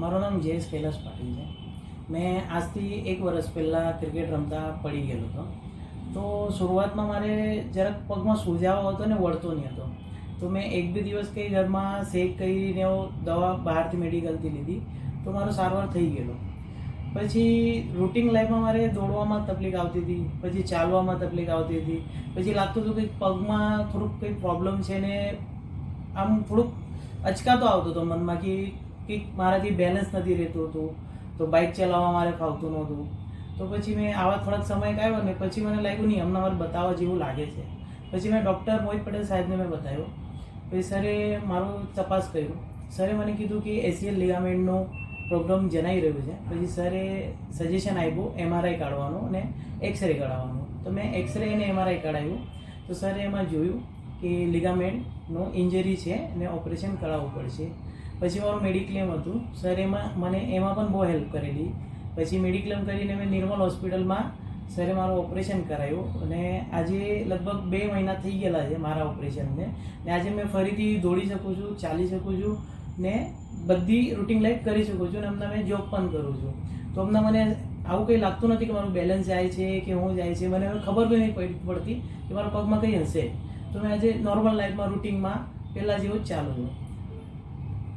મારું નામ જયેશ કૈલાસ પાટીલ છે. મેં આજથી 1 વર્ષ પહેલાં ક્રિકેટ રમતા પડી ગયેલો હતો. તો શરૂઆતમાં મારે જરાક પગમાં સૂજાવો હતો ને વળતો નહીં હતો. તો મેં 1-2 દિવસ કંઈ ઘરમાં શેક કરીને દવા બહારથી મેડિકલથી લીધી તો મારો સારવાર થઈ ગયેલો. પછી રૂટિન લાઈફમાં મારે દોડવામાં તકલીફ આવતી હતી, પછી ચાલવામાં તકલીફ આવતી હતી, પછી લાગતું હતું કે પગમાં થોડુંક કંઈક પ્રોબ્લેમ છે ને આમ થોડુંક અચકાતો આવતો હતો મનમાં કે કંઈક મારાથી બેલેન્સ નથી રહેતું હતું. તો બાઇક ચલાવવા મારે ફાવતું નહોતું. તો પછી મેં આવા થોડાક સમય આવ્યો ને પછી મને લાગ્યું નહીં હમણાં મારે બતાવવા જેવું લાગે છે. પછી મેં ડૉક્ટર મોહિત પટેલ સાહેબને મેં બતાવ્યો. પછી સરે મારું તપાસ કર્યું. સરે મને કીધું કે એસીએલ લિગામેન્ટનો પ્રોબ્લેમ જણાઈ રહ્યો છે. પછી સરે સજેશન આપ્યું એમઆરઆઈ કાઢવાનું અને એક્સરે કઢાવવાનું. તો મેં એક્સરે અને એમઆરઆઈ કઢાવ્યું. તો સરે એમાં જોયું કે લિગામેન્ટનો ઇન્જરી છે અને ઓપરેશન કરાવવું પડશે. પછી મારું મેડિક્લેમ હતું. સર મને એમાં પણ બહુ હેલ્પ કરેલી. પછી મેડિક્લેમ કરીને મેં નિર્મલ હોસ્પિટલમાં સરે મારું ઓપરેશન કરાવ્યું અને આજે લગભગ 2 મહિના થઈ ગયેલા છે મારા ઓપરેશનને. ને આજે મેં ફરીથી દોડી શકું છું, ચાલી શકું છું ને બધી રૂટિન લાઈફ કરી શકું છું. અને હમણાં મેં જોબ પણ કરું છું. તો હમણાં મને આવું કંઈ લાગતું નથી કે મારું બેલેન્સ જાય છે કે હું જાય છે. મને હવે ખબર બી નહીં પડતી કે મારા પગમાં કંઈ હશે. તો મેં આજે નોર્મલ લાઈફમાં રૂટિનમાં પહેલાં જેવું જ ચાલું છું.